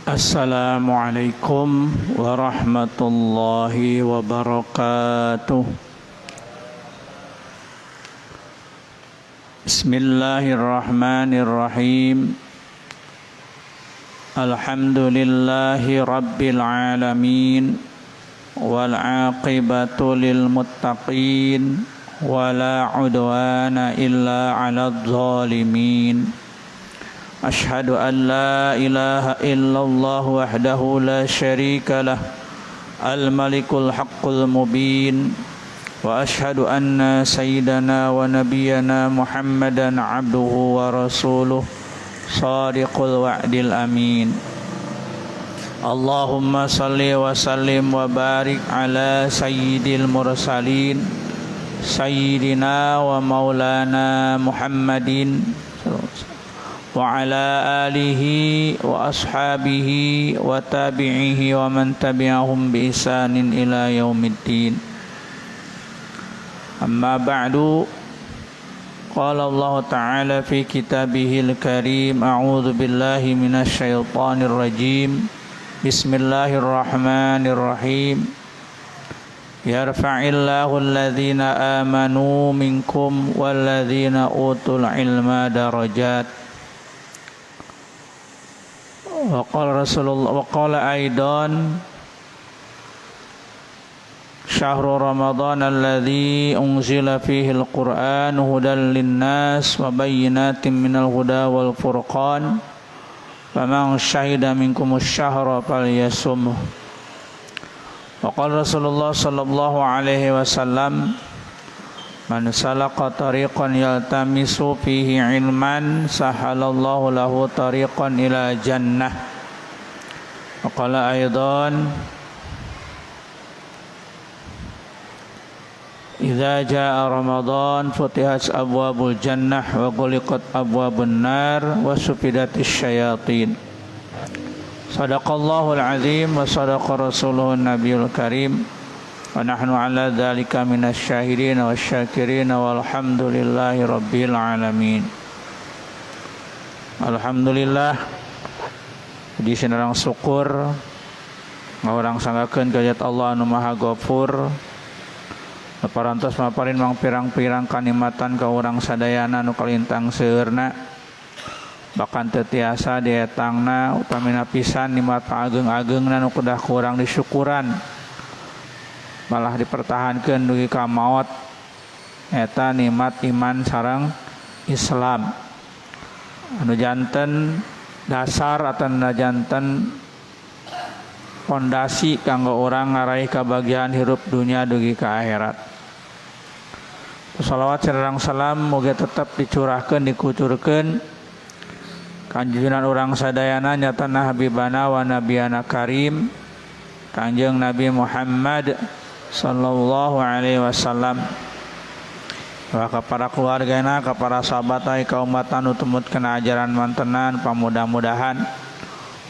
Assalamualaikum warahmatullahi wabarakatuh. Bismillahirrahmanirrahim. Alhamdulillahi rabbil alamin. Wal aqibatu lil muttaqin. Wala udwana illa 'alal zalimin. Ashhadu an la ilaha illallah wahdahu la syarika lah al-malikul haqqul mubin wa ashhadu anna sayyidana wa nabiyyana Muhammadan abduhu wa rasuluh shadiqul wa'dil amin. Allahumma salli wa sallim wa barik ala sayyidil mursalin sayyidina wa maulana Muhammadin wa ala alihi wa ashabihi wa tabi'ihi wa man tabi'ahum bi ihsanin ila yaumiddin. Amma ba'du. Qala Allah Ta'ala fi kitabihil karim. A'udzu billahi minasy syaithanir rajim. Bismillahirrahmanirrahim. Yarfa'illahu alladhina amanu minkum walladhina utul ilma darajat. Waqala Rasulullah waqala aidan syahrul Ramadan alladzi unzila fihi al-Qur'an hudan lin-nas wa bayyinatin minal huda wal furqan faman syahida minkumus syahra falyasumhu. Waqala Rasulullah sallallahu alaihi wasallam man salaka tariqan yaltamisu fihi ilman sahalallahu lahu tariqan ila jannah. Wa qala aidan idza jaa ramadan futihat abwabul jannah wa ghuliqat abwabun nar wa sufidatis syayatin. Sadaqallahul azim wa sadaqa rasuluhun nabiyul karim. Wa nahnu ala dzalika minasy syahidin wasyakirin walhamdulillahi rabbil alamin. Alhamdulillah puji sinarang syukur ngurang sanggakeun ka zat Allah anu Maha Ghafur. Parantos maparin mang pirang-pirang kanikmatan ka urang sadayana anu kalintang seueurna. Bahkan teu tiasa dietangna utamina pisan nikmat ageung-ageungna anu kedah ku urang disyukuran. Malah dipertahankan dugi ka maot eta nikmat iman sareng Islam anu janten dasar atau janten fondasi kanggo orang ngaraih kabahagiaan hirup dunia dugi ka akhirat. Shalawat sareng salam muga tetep dicurahkeun dikucurkeun kanjunan urang sadayana nyatana habibana wa nabiyana karim Kanjeng Nabi Muhammad sallallahu alaihi wasallam wa ka para keluargana ka para sahabat kaum umat anu tumutkeun ajaran mantenan pamudah-mudahan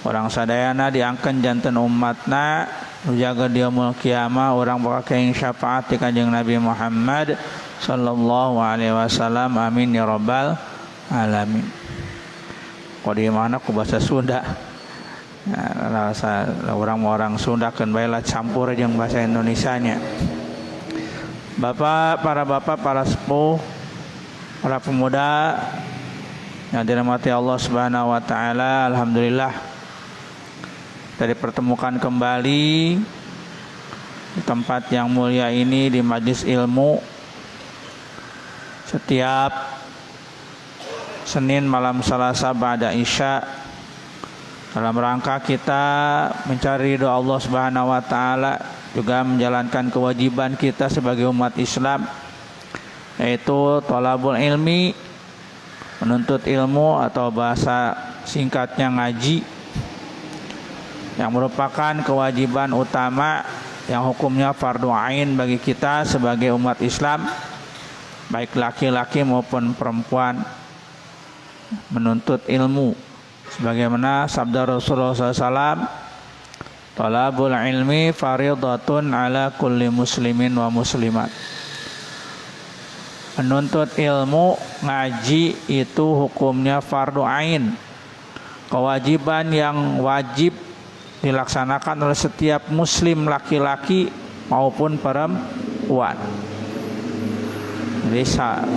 urang sadayana diangkeun janten umatna nu jaga di yaumul kiamah urang bakal kaing syafaat ti Kanjeng Nabi Muhammad sallallahu alaihi wasallam amin ya rabbal alamin. Kodi mana ku bahasa Sunda. Rasa orang Sunda kan baiklah campur jeung bahasa Indonesianya. Para bapak, para sepuh, para pemuda yang dirahmati Allah Subhanahu wa taala, alhamdulillah kita dipertemukan kembali di tempat yang mulia ini di majelis ilmu setiap Senin malam Selasa ba'da Isya dalam rangka kita mencari ridho Allah Subhanahu wa taala juga menjalankan kewajiban kita sebagai umat Islam yaitu thalabul ilmi, menuntut ilmu atau bahasa singkatnya ngaji yang merupakan kewajiban utama yang hukumnya fardu ain bagi kita sebagai umat Islam baik laki-laki maupun perempuan menuntut ilmu. Sebagaimana sabda Rasulullah SAW, talabul ilmi faridatun ala kulli muslimin wa muslimat. Menuntut ilmu, ngaji itu hukumnya fardu ain, kewajiban yang wajib dilaksanakan oleh setiap muslim laki-laki maupun perempuan. Jadi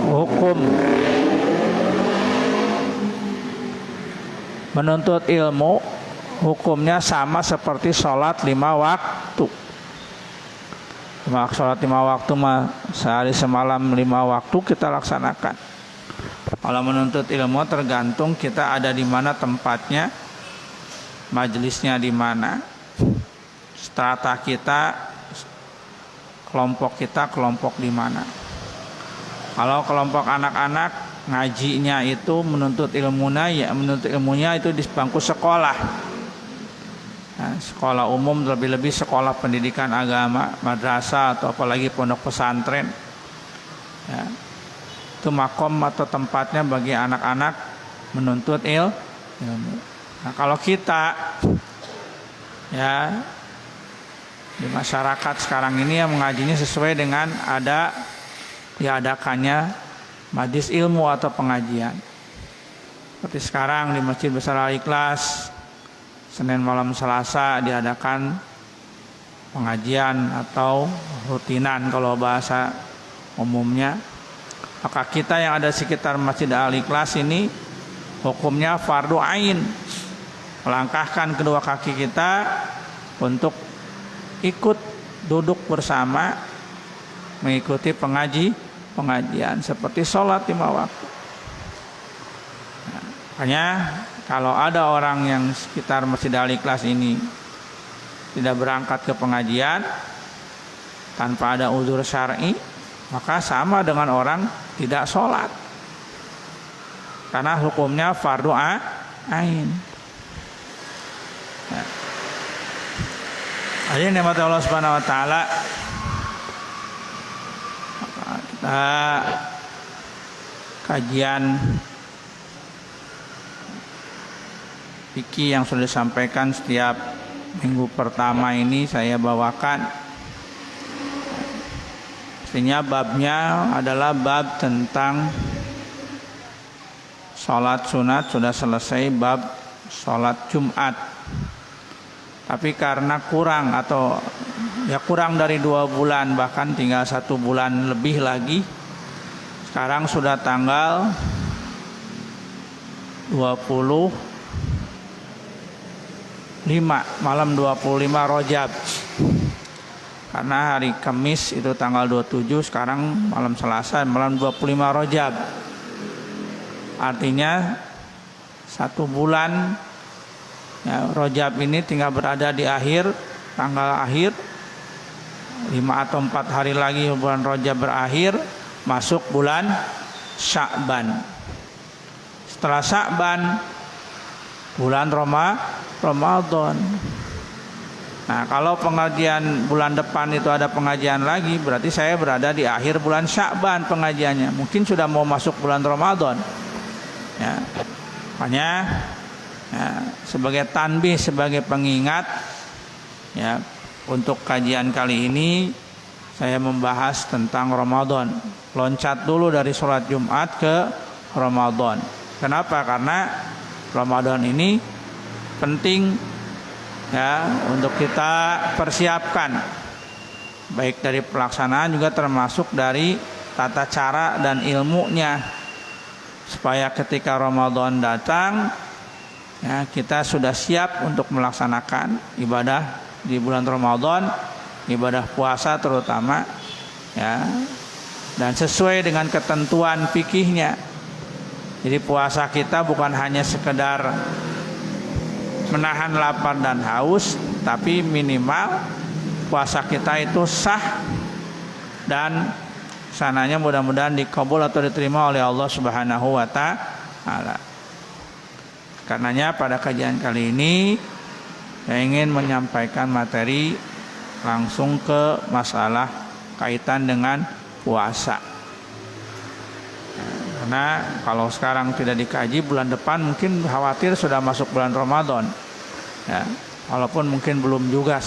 hukum menuntut ilmu hukumnya sama seperti sholat 5 waktu. Sholat 5 waktu mah sehari semalam 5 waktu kita laksanakan. Kalau menuntut ilmu tergantung kita ada di mana tempatnya, majelisnya di mana, strata kita, kelompok kita, kelompok di mana. Kalau kelompok anak-anak ngajinya itu menuntut ilmunya itu di bangku sekolah. Nah, sekolah umum, lebih-lebih sekolah pendidikan agama, madrasah atau apalagi pondok pesantren. Ya, itu makom atau tempatnya bagi anak-anak menuntut ilmu. Nah, kalau kita ya di masyarakat sekarang ini yang mengajinya sesuai dengan diadakannya majelis ilmu atau pengajian. Seperti sekarang di Masjid Besar Al-Ikhlas, Senin malam Selasa diadakan pengajian atau rutinan kalau bahasa umumnya. Maka kita yang ada di sekitar Masjid Al-Ikhlas ini hukumnya fardu ain. Melangkahkan kedua kaki kita untuk ikut duduk bersama mengikuti pengajian seperti sholat 5 waktu. Nah, makanya kalau ada orang yang sekitar Masjid Al-Ikhlas ini tidak berangkat ke pengajian tanpa ada uzur syar'i, maka sama dengan orang tidak sholat, karena hukumnya fardu ain. Nah, hadirin nikmat Allah Subhanahu wa taala, kita kajian fikih yang sudah disampaikan setiap minggu pertama ini saya bawakan. Artinya babnya adalah bab tentang sholat sunat, sudah selesai bab sholat Jumat. Tapi karena kurang dari 2 bulan, bahkan tinggal 1 bulan lebih lagi, sekarang sudah tanggal 25 malam 25 Rajab. Karena hari Kamis itu tanggal 27, sekarang malam Selasa malam 25 Rajab. Artinya 1 bulan ya, Rajab ini tinggal berada di tanggal akhir. 5 atau 4 hari lagi bulan Rajab berakhir, masuk bulan Sya'ban. Setelah Sya'ban bulan Ramadan. Nah, kalau pengajian bulan depan itu ada pengajian lagi, berarti saya berada di akhir bulan Sya'ban pengajiannya. Mungkin sudah mau masuk bulan Ramadan. Ya. Makanya ya, sebagai tanbih, sebagai pengingat ya, untuk kajian kali ini saya membahas tentang Ramadan. Loncat dulu dari sholat Jumat ke Ramadan. Kenapa? Karena Ramadan ini penting ya untuk kita persiapkan, baik dari pelaksanaan juga termasuk dari tata cara dan ilmunya, supaya ketika Ramadan datang ya, kita sudah siap untuk melaksanakan ibadah di bulan Ramadan, ibadah puasa terutama ya, dan sesuai dengan ketentuan fikihnya. Jadi puasa kita bukan hanya sekedar menahan lapar dan haus, tapi minimal puasa kita itu sah dan sananya mudah-mudahan dikabul atau diterima oleh Allah Subhanahu wa taala. Karenanya pada kajian kali ini saya ingin menyampaikan materi langsung ke masalah kaitan dengan puasa. Karena kalau sekarang tidak dikaji, bulan depan mungkin khawatir sudah masuk bulan Ramadan ya, walaupun mungkin belum juga,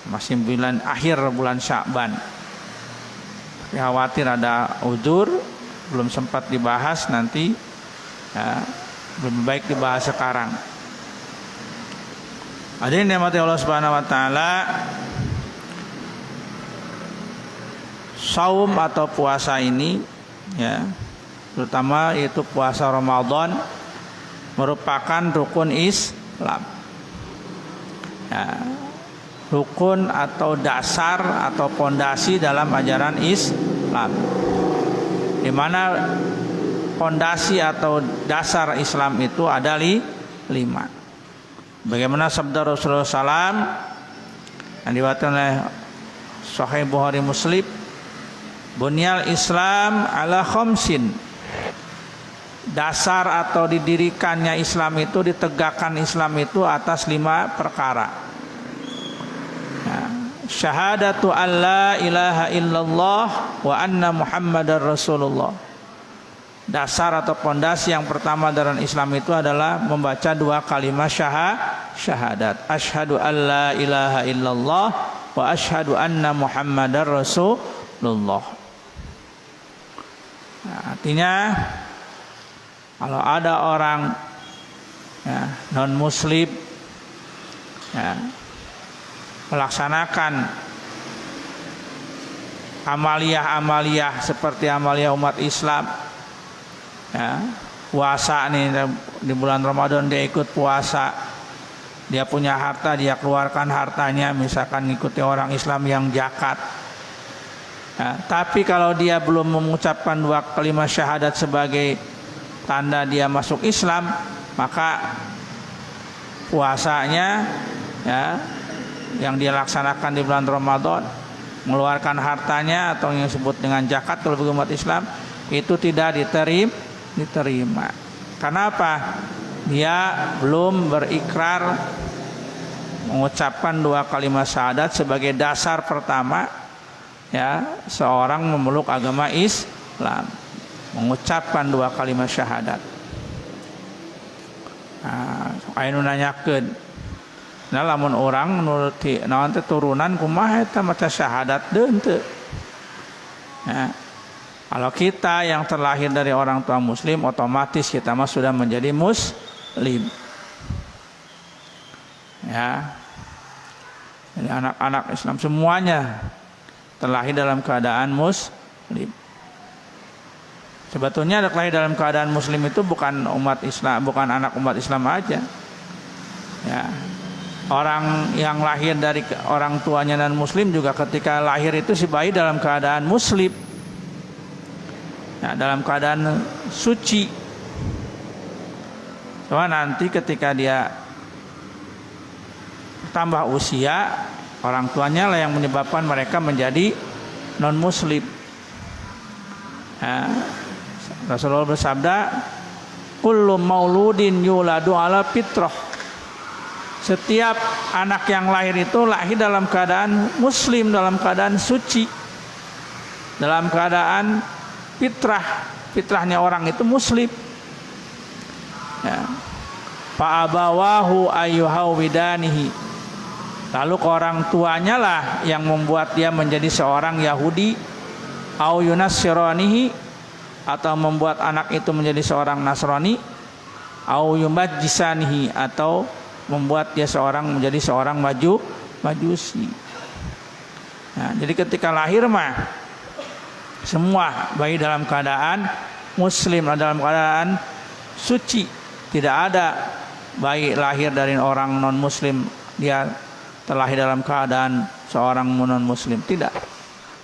masih akhir bulan Sya'ban. Tapi khawatir ada uzur, belum sempat dibahas nanti ya, lebih baik dibahas sekarang. Hadirin dirahmati Allah Subhanahu wa taala, saum atau puasa ini ya, terutama yaitu puasa Ramadan merupakan rukun Islam. Ya, rukun atau dasar atau pondasi dalam ajaran Islam. Di mana pondasi atau dasar Islam itu ada 5. Bagaimana sabda Rasulullah SAW yang diriwayatkan oleh Sahih Bukhari Muslim, bunyal Islam ala khamsin. Dasar atau didirikannya Islam itu, ditegakkan Islam itu atas 5 perkara. Syahadatu an la ilaha illallah wa anna Muhammadar Rasulullah. Dasar atau pondasi yang pertama dalam Islam itu adalah membaca 2 kalimat syahadat. Asyhadu an la ilaha illallah wa asyhadu anna Muhammadar Rasulullah. Nah, artinya kalau ada orang ya, non muslim ya, melaksanakan amaliyah seperti amaliyah umat Islam ya, puasa nih di bulan Ramadan dia ikut puasa, dia punya harta dia keluarkan hartanya, misalkan ngikuti orang Islam yang zakat ya, tapi kalau dia belum mengucapkan 2 kalimat syahadat sebagai tanda dia masuk Islam, maka puasanya ya, yang dia laksanakan di bulan Ramadan, mengeluarkan hartanya atau yang disebut dengan zakat kalau bagi umat Islam, itu tidak diterima. Karena apa? Dia belum berikrar mengucapkan 2 kalimat syahadat sebagai dasar pertama ya, seorang memeluk agama Islam, mengucapkan 2 kalimat syahadat. Nah, ayeuna nanyakeun, nah lamun orang nuruti naon teh turunan kumaha eta maca syahadat deui teu. Nah, kalau kita yang terlahir dari orang tua muslim, otomatis kita mah sudah menjadi muslim. Ya. Jadi anak-anak Islam semuanya terlahir dalam keadaan muslim. Sebetulnya lahir dalam keadaan muslim itu bukan umat Islam, bukan anak umat Islam aja. Ya. Orang yang lahir dari orang tuanya dan muslim juga ketika lahir itu si bayi dalam keadaan muslim. Ya, dalam keadaan suci. Cuma nanti ketika dia tambah usia, orang tuanya lah yang menyebabkan mereka menjadi non muslim. Ya. Rasulullah bersabda, kullu mauludin yuladu ala fitrah. Setiap anak yang lahir itu lahir dalam keadaan muslim, dalam keadaan suci, dalam keadaan fitrah. Fitrahnya orang itu muslim. Ya. Fa abawahu ayyuhawidanihi. Lalu ke orang tuanya lah yang membuat dia menjadi seorang Yahudi, au yunassiranihi, atau membuat anak itu menjadi seorang Nasrani, au yumajjisanihi, atau membuat dia menjadi seorang majusi. Nah, jadi ketika lahir mah semua bayi dalam keadaan muslim, dalam keadaan suci. Tidak ada bayi lahir dari orang non muslim dia terlahir dalam keadaan seorang non muslim, tidak.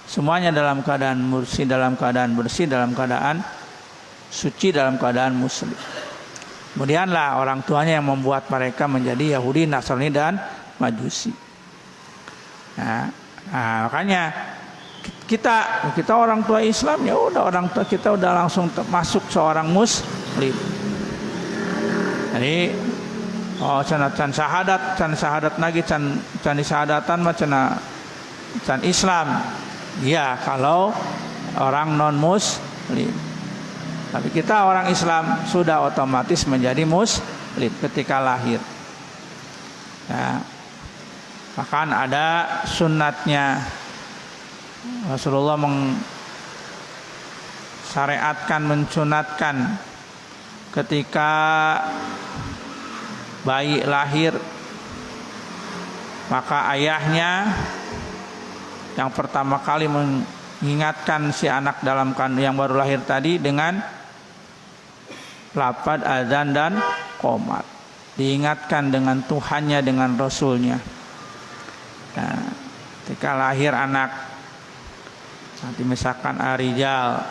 Semuanya dalam keadaan bersih, dalam keadaan bersih, dalam keadaan suci, dalam keadaan muslim. Kemudianlah orang tuanya yang membuat mereka menjadi Yahudi, Nasrani dan Majusi. Nah, makanya kita orang tua Islam, ya udah orang tua kita udah langsung masuk seorang muslim. Jadi can syahadat lagi can disyahadatan macam can Islam. Ya, kalau orang non muslim. Tapi kita orang Islam sudah otomatis menjadi muslim ketika lahir. Ya. Bahkan ada sunnatnya, Rasulullah mensunatkan ketika bayi lahir Maka ayahnya yang pertama kali mengingatkan si anak dalam kandungan yang baru lahir tadi dengan lafaz azan dan qomat. Diingatkan dengan Tuhannya, dengan Rasulnya. Nah, ketika lahir anak, nanti misalkan Arijal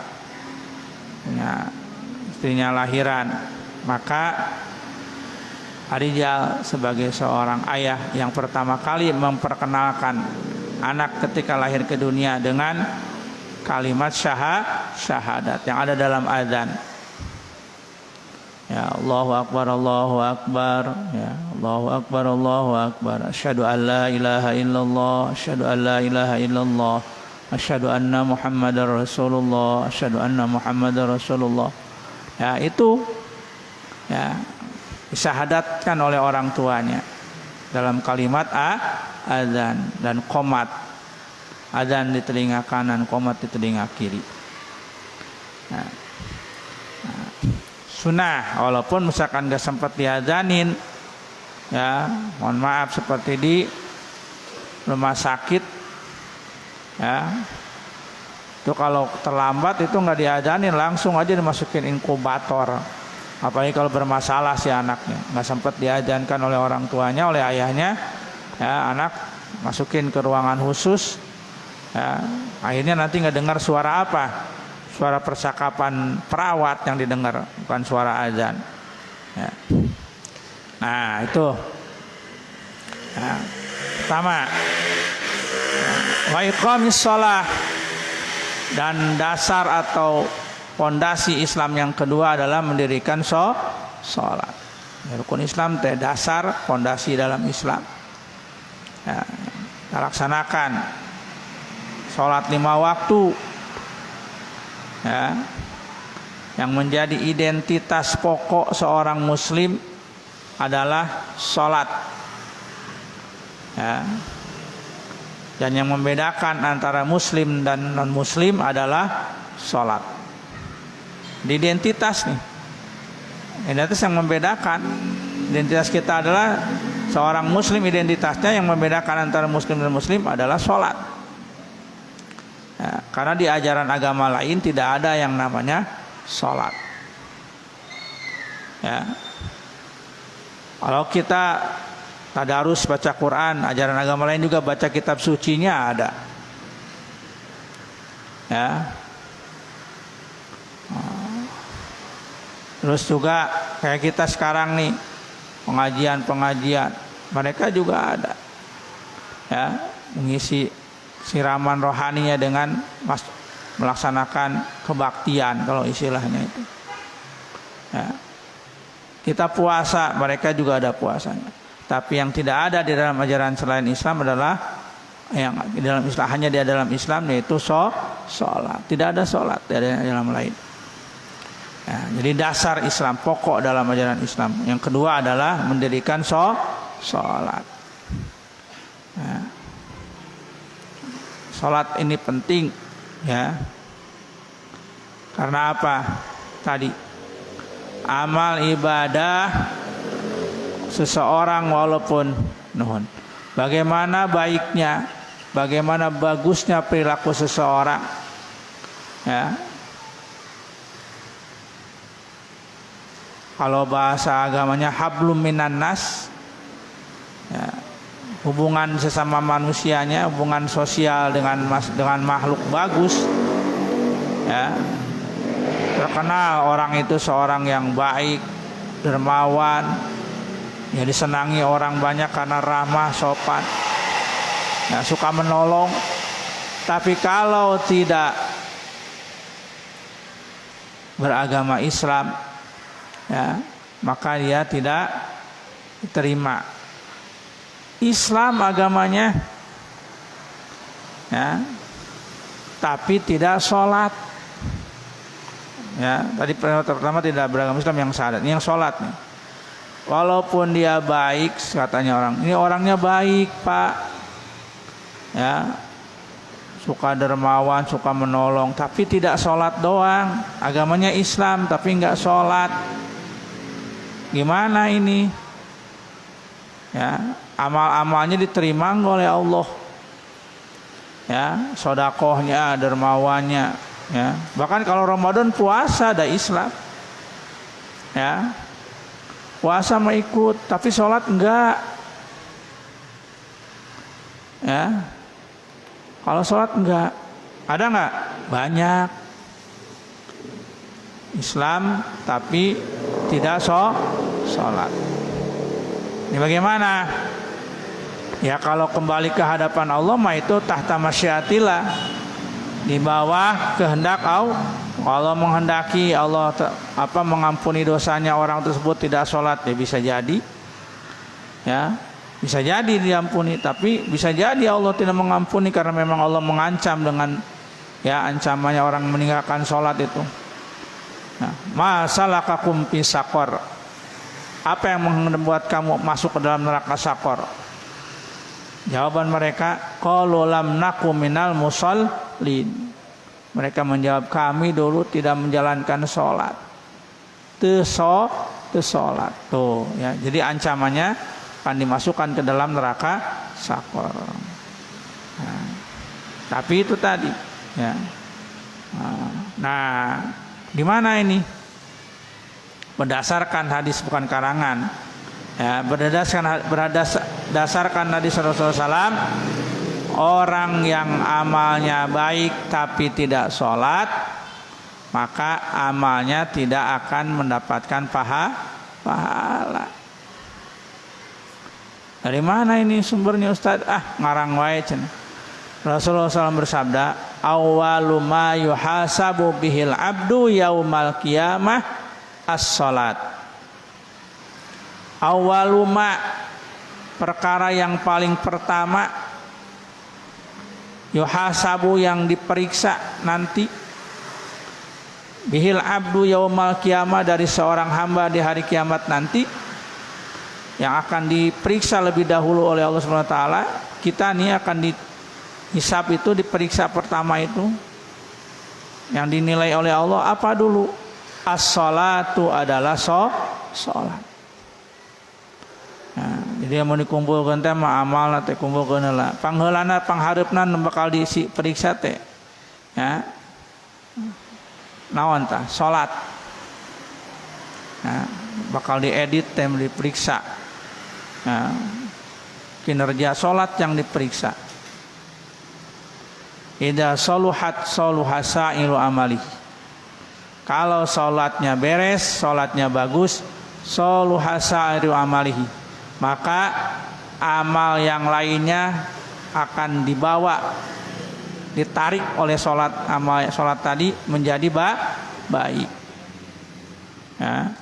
punya istrinya lahiran, maka Arijal sebagai seorang ayah yang pertama kali memperkenalkan anak ketika lahir ke dunia dengan kalimat syahadat yang ada dalam azan. Ya Allahu Akbar, Allahu Akbar, ya Allahu Akbar, Allahu Akbar. Asyhadu an la ilaha illallah, asyhadu an la ilaha illallah, asyhadu anna Muhammadar Rasulullah, asyhadu anna Muhammadar Rasulullah. Ya itu ya disyahadatkan oleh orang tuanya dalam kalimat azan dan qomat. Azan di telinga kanan, qomat di telinga kiri. Nah, sunnah, walaupun misalkan gak sempat diazanin, ya mohon maaf seperti di rumah sakit, ya itu kalau terlambat itu nggak diazanin, langsung aja dimasukin inkubator. Apalagi kalau bermasalah si anaknya, nggak sempat diazankan oleh orang tuanya, oleh ayahnya, ya anak masukin ke ruangan khusus, ya akhirnya nanti nggak dengar suara apa. Suara percakapan perawat yang didengar, bukan suara azan. Ya. Nah itu ya. Pertama, wa iqamis shalah, dan dasar atau fondasi Islam yang kedua adalah mendirikan sholat. Rukun Islam teh dasar fondasi dalam Islam. Ya, kita laksanakan sholat 5 waktu. Ya, yang menjadi identitas pokok seorang muslim adalah sholat, ya. Dan yang membedakan antara muslim dan non muslim adalah sholat. Di identitas nih, identitas yang membedakan, identitas kita adalah seorang muslim, identitasnya yang membedakan antara muslim dan muslim adalah sholat. Ya, karena di ajaran agama lain tidak ada yang namanya sholat. Ya. Kalau kita tadarus baca Quran, ajaran agama lain juga baca kitab sucinya ada. Ya. Terus juga kayak kita sekarang nih, pengajian, mereka juga ada. Ya, mengisi siraman rohaninya dengan melaksanakan kebaktian kalau istilahnya itu. Ya. Kita puasa, mereka juga ada puasanya. Tapi yang tidak ada di dalam ajaran selain Islam adalah yang di dalam Islam, hanya di dalam Islam, yaitu sholat. Tidak ada sholat di dalam lain. Ya, jadi dasar Islam, pokok dalam ajaran Islam. Yang kedua adalah mendirikan sholat. Ya. Sholat ini penting, ya. Karena apa? Tadi amal ibadah seseorang walaupun bagaimana baiknya, bagaimana bagusnya perilaku seseorang, ya. Kalau bahasa agamanya hablum minan nas, ya. Hubungan sesama manusianya, hubungan sosial dengan makhluk bagus, ya. Terkenal orang itu seorang yang baik, dermawan, ya disenangi orang banyak karena ramah, sopan, ya, suka menolong. Tapi kalau tidak beragama Islam, ya, maka dia tidak diterima. Islam agamanya, ya, tapi tidak sholat. Ya, tadi pertama tidak beragama Islam yang syahadat, yang sholat nih. Walaupun dia baik, katanya orang, ini orangnya baik pak, ya, suka dermawan, suka menolong, tapi tidak sholat doang. Agamanya Islam tapi nggak sholat. Gimana ini? Ya, amal-amalnya diterima oleh Allah. Ya, sedekahnya, dermawannya, ya. Bahkan kalau Ramadan puasa ada Islam. Ya. Puasa mau ikut, tapi sholat enggak. Ya. Kalau sholat enggak. Ada enggak? Banyak. Islam tapi tidak sholat. Ini bagaimana? Ya kalau kembali ke hadapan Allah mah itu tahta masyiatillah, di bawah kehendak Allah. Kalau menghendaki Allah mengampuni dosanya orang tersebut tidak sholat, ya bisa jadi, ya bisa jadi diampuni. Tapi bisa jadi Allah tidak mengampuni karena memang Allah mengancam dengan ya ancamannya orang meninggalkan sholat itu. Nah, masalakakum fi saqar. Apa yang membuat kamu masuk ke dalam neraka Saqar? Jawaban mereka, qalu lam naku minal musallin. Mereka menjawab, kami dulu tidak menjalankan sholat. Teu sholat. Tuh, ya. Jadi ancamannya akan dimasukkan ke dalam neraka Saqar. Nah, tapi itu tadi, ya. Nah, di mana ini? Berdasarkan hadis bukan karangan, ya, berdasarkan hadis Rasulullah SAW, orang yang amalnya baik tapi tidak sholat, maka amalnya tidak akan mendapatkan pahala. Dari mana ini sumbernya Ustaz? Ngarang wae cenah. Rasulullah SAW bersabda, awwalu ma yuhasabu bihil abdu yaumal qiyamah as-salat. Awaluma, perkara yang paling pertama, yuhasabu yang diperiksa nanti, bihil abdu yaumal qiyamah dari seorang hamba di hari kiamat nanti, yang akan diperiksa lebih dahulu oleh Allah Subhanahu wa taala. Kita nih akan dihisab itu, diperiksa pertama itu yang dinilai oleh Allah apa dulu? As-salatu adalah sholat. Nah, jadi yang mau dikumpulkan teh mah amal teh kumpulkeun heula. Pangheulana panghareupna bakal diisi periksa teh. Ya. Naon tah? Salat. Nah, bakal diedit teh diperiksa. Nah, kinerja salat yang diperiksa. Idza saluhat saluhasa ilu amali. Kalau sholatnya beres, sholatnya bagus, soluhasa iru amalihi, maka amal yang lainnya akan dibawa, ditarik oleh amal sholat tadi menjadi baik. Ya.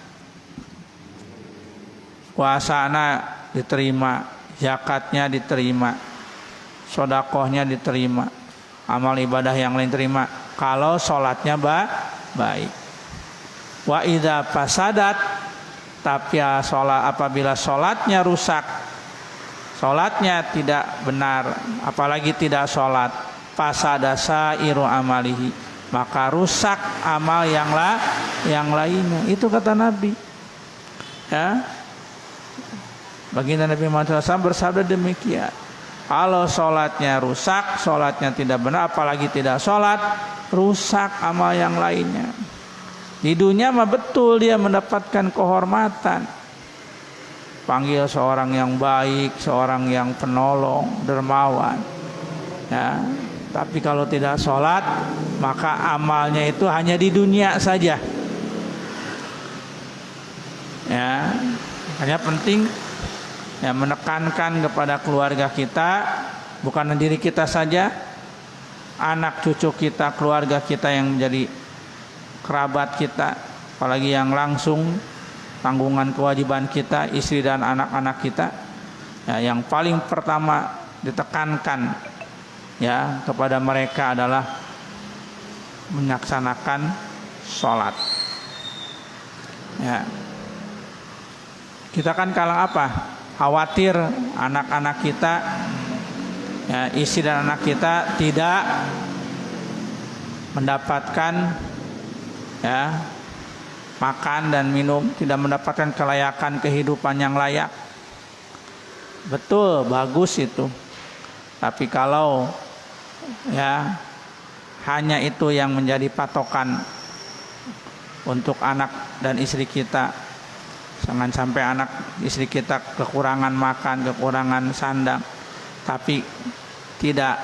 Puasana diterima, zakatnya diterima, sedekahnya diterima, amal ibadah yang lain diterima. Kalau sholatnya baik. Wa idza fasadat, tapi apabila sholatnya rusak, sholatnya tidak benar, apalagi tidak sholat, fasadasa iru amalihi, maka rusak amal yang lainnya. Itu kata Nabi. Ya, baginda Nabi Muhammad SAW bersabda demikian. Kalau sholatnya rusak, sholatnya tidak benar, apalagi tidak sholat, rusak amal yang lainnya. Di dunia mah betul dia mendapatkan kehormatan, panggil seorang yang baik, seorang yang penolong, dermawan. Ya, tapi kalau tidak sholat, maka amalnya itu hanya di dunia saja. Ya, hanya penting ya menekankan kepada keluarga kita, bukan diri kita saja, anak cucu kita, keluarga kita yang menjadi kerabat kita, apalagi yang langsung tanggungan kewajiban kita, istri dan anak-anak kita. Ya, yang paling pertama ditekankan ya kepada mereka adalah melaksanakan sholat. Ya, kita kan kalang apa? Khawatir anak-anak kita, ya, istri dan anak kita tidak mendapatkan ya makan dan minum, tidak mendapatkan kelayakan kehidupan yang layak. betul bagus itu. Tapi kalau ya hanya itu yang menjadi patokan untuk anak dan istri kita, jangan sampai anak istri kita kekurangan makan, kekurangan sandang, tapi tidak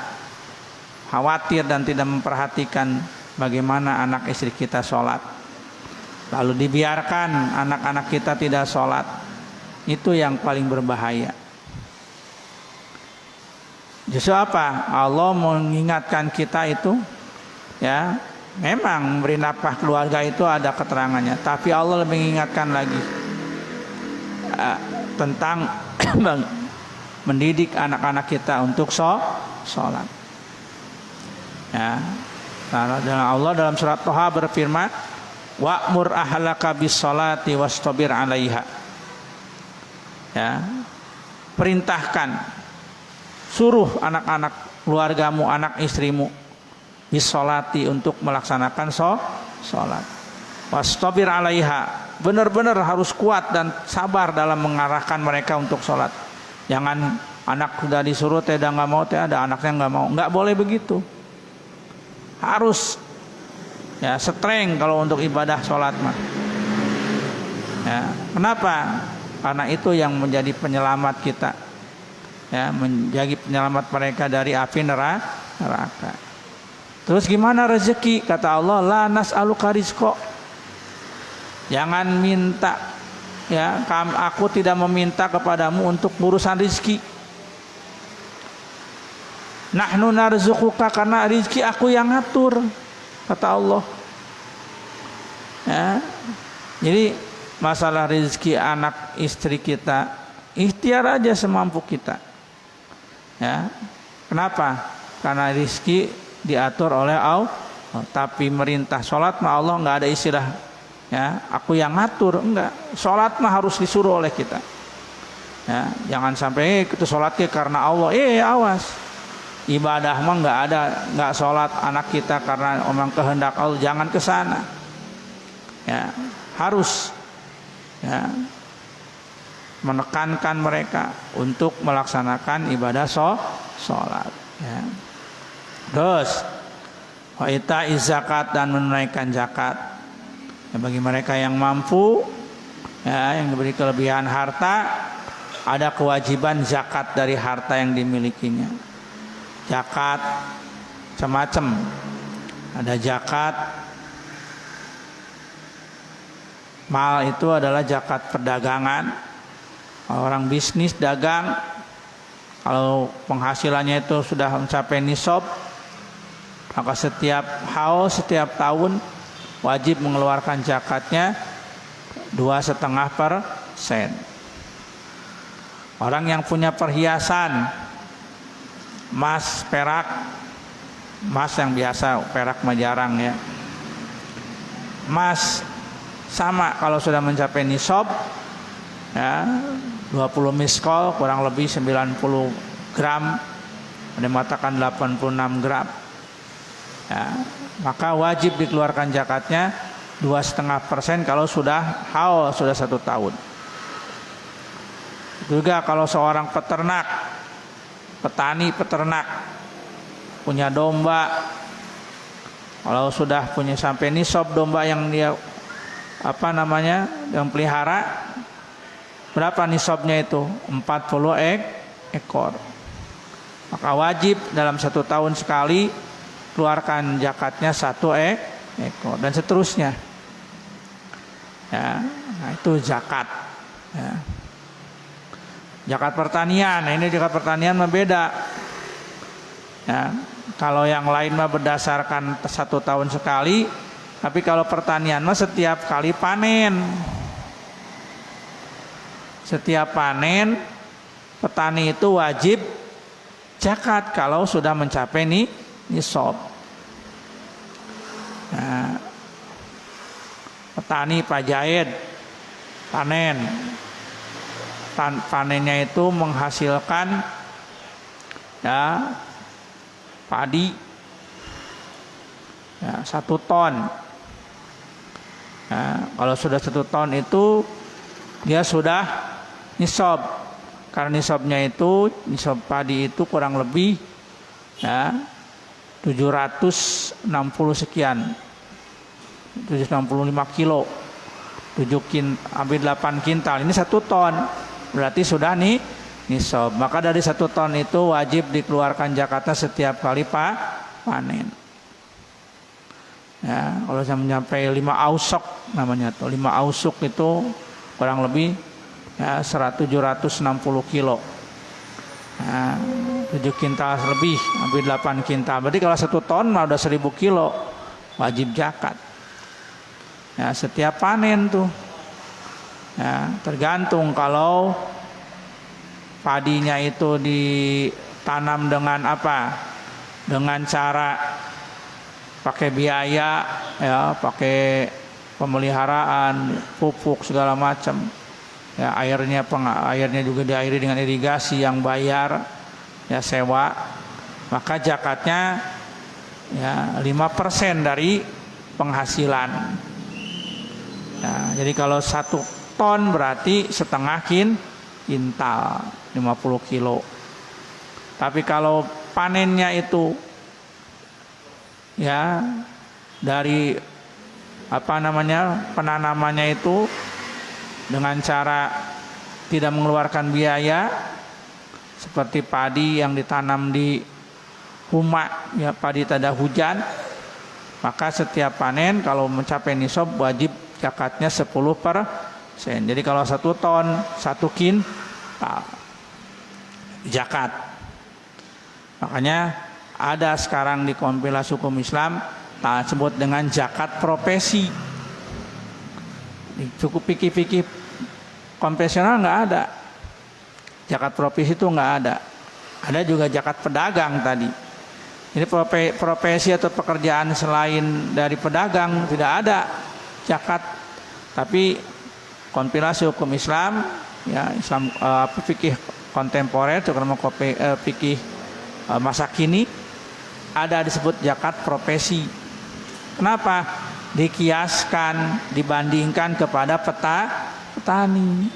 khawatir dan tidak memperhatikan bagaimana anak istri kita sholat, lalu dibiarkan anak-anak kita tidak sholat, itu yang paling berbahaya. Justru apa? Allah mengingatkan kita itu, ya, memang beri nafkah keluarga itu ada keterangannya, tapi Allah lebih mengingatkan lagi tentang mendidik anak-anak kita untuk sholat. Ya, karena Allah dalam surat Thaha berfirman, wa'mur ahlaka bis-sholati wastabir 'alaiha. Ya, perintahkan, suruh anak-anak keluargamu, anak istrimu bis-sholati, untuk melaksanakan sholat. Wastabir 'alaiha, benar-benar harus kuat dan sabar dalam mengarahkan mereka untuk sholat. Jangan anak sudah disuruh tidak nggak mau, ada anaknya nggak mau, nggak boleh begitu. Harus ya strength kalau untuk ibadah sholat mah. Ya, kenapa? Karena itu yang menjadi penyelamat kita, ya, menjadi penyelamat mereka dari api neraka. Terus gimana rezeki? Kata Allah, la nas'aluka rizqa. Jangan minta, ya, aku tidak meminta kepadamu untuk urusan rizki. Nahnu narzuquka, karena rizki aku yang ngatur, kata Allah. Ya, jadi masalah rizki anak istri kita, ikhtiar aja semampu kita. Ya, kenapa? Karena rizki diatur oleh Allah. Tapi merintah sholat mah Allah nggak ada istilah, ya, aku yang ngatur, enggak. Sholat mah harus disuruh oleh kita. Ya, jangan sampai kita sholat karena Allah. Awas. Ibadah mah nggak sholat anak kita karena omong kehendak Allah, jangan ke sana. Ya, harus, ya, menekankan mereka untuk melaksanakan ibadah sholat. Ya. Terus, wa ita'iz zakat, dan menunaikan zakat. Ya, bagi mereka yang mampu, ya, yang diberi kelebihan harta, ada kewajiban zakat dari harta yang dimilikinya. Zakat macam-macam. Ada zakat mal, itu adalah zakat perdagangan. Orang bisnis dagang, kalau penghasilannya itu sudah mencapai nisab, maka setiap haul, setiap tahun wajib mengeluarkan zakatnya 2,5%. Orang yang punya perhiasan emas, perak, emas yang biasa, perak mah jarang, ya. Emas sama, kalau sudah mencapai nisab, ya, 20 miskol, kurang lebih 90 gram, ada mengatakan 86 gram, ya, maka wajib dikeluarkan zakatnya 2,5% kalau sudah haul, sudah 1 tahun. Juga kalau seorang petani peternak punya domba, kalau sudah punya sampai nisab domba yang dia yang pelihara, berapa nisabnya itu? 40 ekor. Maka wajib dalam 1 tahun sekali keluarkan zakatnya 1 ekor, dan seterusnya. Ya, nah itu zakat. Ya. Zakat pertanian, nah ini zakat pertanian berbeda. Ya, kalau yang lain mah berdasarkan 1 tahun sekali, tapi kalau pertanian mah setiap kali panen. Setiap panen, petani itu wajib zakat kalau sudah mencapai nisab. Nah, petani pajahit panen. Panennya itu menghasilkan, ya, padi, ya, 1 ton. Ya, kalau sudah 1 ton itu dia sudah nisab. karena nisab padi itu kurang lebih ya 760 sekian, 765 kilo, 8 kintal, ini 1 ton, berarti sudah nih nisab. Maka dari 1 ton itu wajib dikeluarkan zakatnya setiap kali panen. Ya, kalau saya mencapai 5 ausok namanya tuh, 5 ausuk itu kurang lebih ya 760 kilo. Nah, 7 kintal lebih, hampir 8 kintal. Berarti kalau 1 ton mah udah 1000 kilo, wajib zakat. Ya, setiap panen tuh. Ya, tergantung kalau padinya itu ditanam dengan apa? Dengan cara pakai biaya, ya, pakai pemeliharaan, pupuk segala macam. Ya, airnya juga diairi dengan irigasi yang bayar, ya sewa. Maka zakatnya ya 5% dari penghasilan. Ya, jadi kalau 1 ton berarti setengah kintal, 50 kilo. Tapi kalau panennya itu ya dari penanamannya itu dengan cara tidak mengeluarkan biaya, seperti padi yang ditanam di huma, ya padi tada hujan, maka setiap panen kalau mencapai nisab wajib zakatnya 10%. Jadi kalau 1 ton 1 kintal zakat. Makanya ada sekarang di kompilasi hukum Islam disebut dengan zakat profesi. Cukup fikih konvensional nggak ada. Zakat profesi itu nggak ada. Ada juga zakat pedagang tadi. Ini profesi atau pekerjaan selain dari pedagang tidak ada zakat. Tapi kompilasi hukum Islam, ya Islam fikih kontemporer, terutama fikih masa kini, ada disebut zakat profesi. Kenapa? Dikiaskan, dibandingkan kepada petani.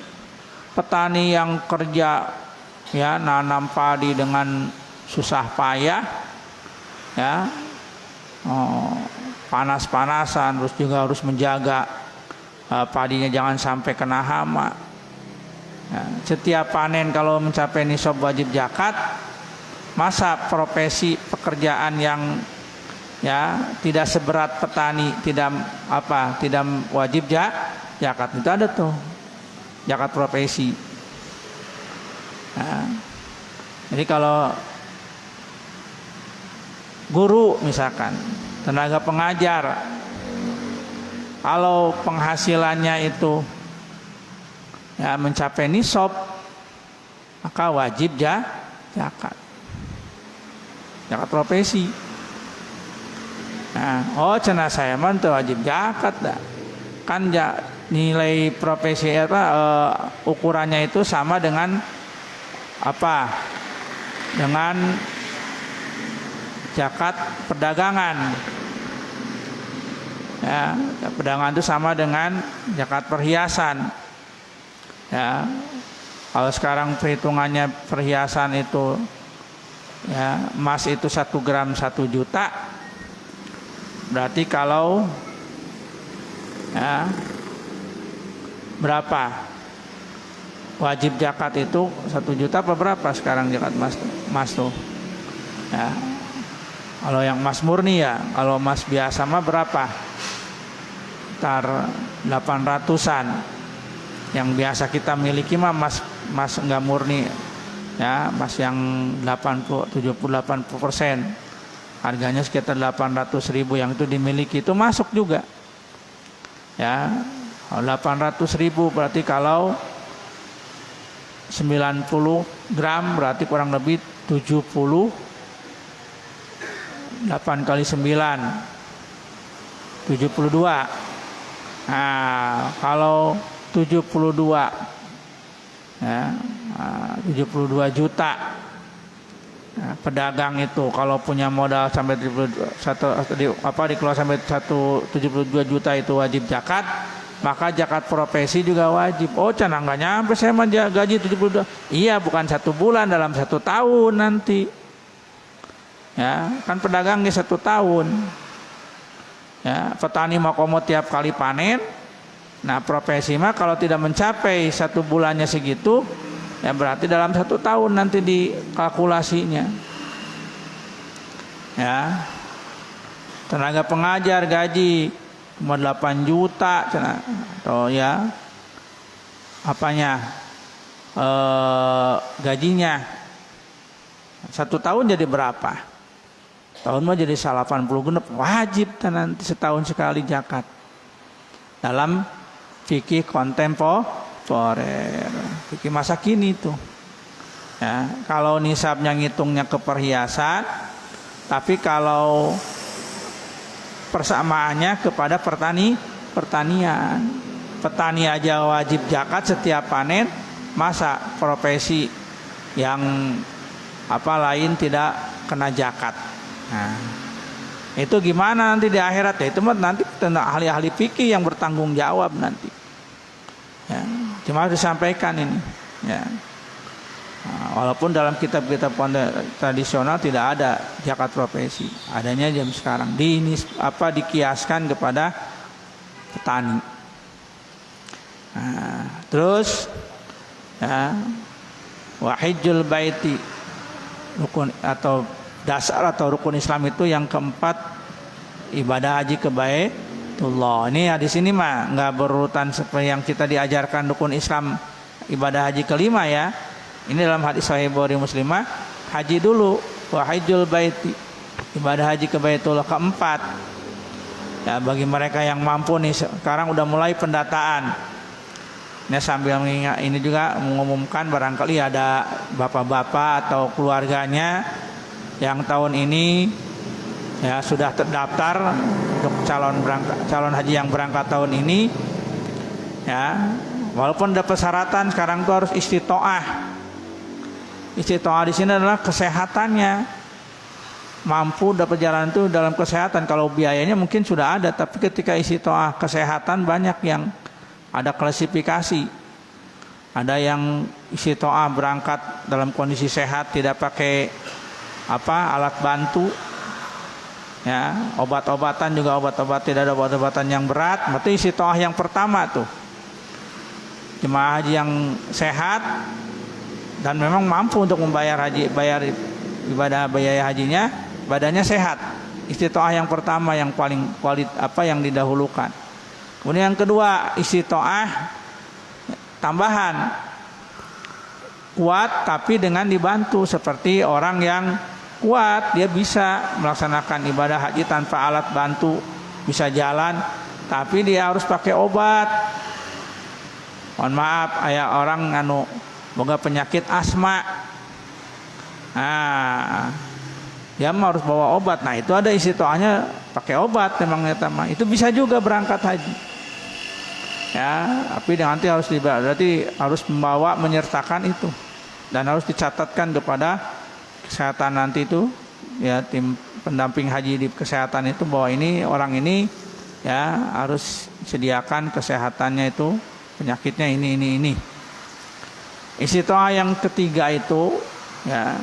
Petani yang kerja ya nanam padi dengan susah payah, ya panas-panasan, terus juga harus menjaga padinya jangan sampai kena hama. Ya, setiap panen kalau mencapai nisab wajib zakat. Masa profesi pekerjaan yang ya tidak seberat petani tidak wajib zakat, itu ada tuh zakat profesi. Nah, jadi kalau guru misalkan, tenaga pengajar, kalau penghasilannya itu ya mencapai nisab, maka wajib zakat profesi. Nah, cenah saya mah teu wajib zakat dah. Kan nilai profesi ukurannya itu sama dengan dengan zakat perdagangan. Ya, perdagangan itu sama dengan zakat perhiasan. Ya. Kalau sekarang perhitungannya perhiasan itu ya, emas itu 1 gram 1 juta. Berarti kalau ya, berapa wajib zakat itu 1 juta apa berapa sekarang zakat emas tuh? Ya. Kalau yang emas murni ya, kalau emas biasa mah berapa? Sekitar 800-an. Yang biasa kita miliki mah emas enggak murni. Ya, emas yang 70-80%, harganya sekitar 800.000, yang itu dimiliki itu masuk juga. Ya, 800.000 berarti kalau 90 gram berarti kurang lebih 78 kali 9 72. Nah, kalau 72 ya, 72 juta. Nah, pedagang itu kalau punya modal sampai dikeluar sampai 72 juta itu wajib zakat. maka zakat profesi juga wajib. Oh, cenah nggak nyampe saya mah gaji 72. Iya, bukan 1 bulan, dalam 1 tahun nanti. Ya, kan pedagang di 1 tahun. Ya, petani makomo tiap kali panen. Nah, profesi mah kalau tidak mencapai 1 bulannya segitu, ya berarti dalam 1 tahun nanti dikalkulasinya. Ya, tenaga pengajar gaji cuma 8 juta, atau ya apanya gajinya 1 tahun jadi berapa? Tahun mah jadi 80 genep, wajib nanti setahun sekali zakat. Dalam fikih kontemporer, fikih masa kini tuh. Ya, kalau nisabnya ngitungnya ke perhiasan, tapi kalau persamaannya kepada pertanian. Petani aja wajib zakat setiap panen, masa profesi yang lain tidak kena zakat. Nah, itu gimana nanti di akhirat? Ya, itu nanti ahli-ahli fikih yang bertanggung jawab nanti. Ya, cuma harus disampaikan ini. Ya. Nah, walaupun dalam kitab-kitab tradisional tidak ada zakat profesi, adanya jam sekarang dikiaskan kepada petani. Nah, terus ya, wahijul baiti, rukun atau dasar atau rukun Islam itu yang keempat, ibadah haji ke Baitullah. Ini di sini mah nggak berurutan seperti yang kita diajarkan rukun Islam ibadah haji kelima ya. Ini dalam hadis Sahih Bukhari Muslimah, haji dulu, wa hajjul baiti, ibadah haji ke Baitullah keempat. Ya, bagi mereka yang mampu nih, sekarang udah mulai pendataan. Nah, sambil mengingat ini juga mengumumkan barangkali ada bapak-bapak atau keluarganya yang tahun ini ya sudah terdaftar untuk calon haji yang berangkat tahun ini. Ya, walaupun ada persyaratan sekarang tuh harus istitoah. Istitoah di sini adalah kesehatannya, mampu dapat jalan itu dalam kesehatan. Kalau biayanya mungkin sudah ada, tapi ketika istitoah kesehatan banyak yang ada klasifikasi. Ada yang istitoah berangkat dalam kondisi sehat, tidak pakai alat bantu. Ya, obat-obatan juga tidak ada obat-obatan yang berat. Berarti istitoah yang pertama tuh. Jemaah haji yang sehat dan memang mampu untuk membayar biaya hajinya, badannya sehat. Istitoah yang pertama yang paling yang didahulukan. Kemudian yang kedua, istitoah tambahan, kuat tapi dengan dibantu. Seperti orang yang kuat, dia bisa melaksanakan ibadah haji tanpa alat bantu, bisa jalan, tapi dia harus pakai obat. Mohon maaf, aya orang boga penyakit asma. Nah, dia harus bawa obat. Nah, itu ada istitoahnya pakai obat memang itu bisa juga berangkat haji. Ya, tapi nanti harus membawa menyertakan itu dan harus dicatatkan kepada kesehatan nanti itu ya, tim pendamping haji di kesehatan itu, bahwa ini orang ini ya harus sediakan kesehatannya itu, penyakitnya ini. Istitoah yang ketiga itu ya,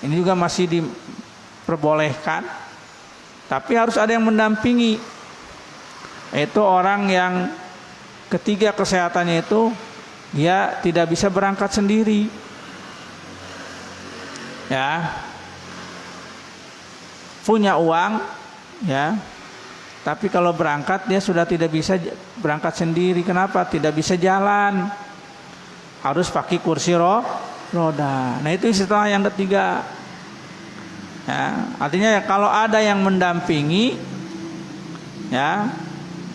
ini juga masih diperbolehkan, tapi harus ada yang mendampingi. Itu orang yang ketiga kesehatannya itu dia tidak bisa berangkat sendiri. Ya, punya uang ya, tapi kalau berangkat dia sudah tidak bisa berangkat sendiri. Kenapa? Tidak bisa jalan, harus pakai kursi roda. Nah, itu istitoah yang ketiga ya. Artinya ya, kalau ada yang mendampingi ya,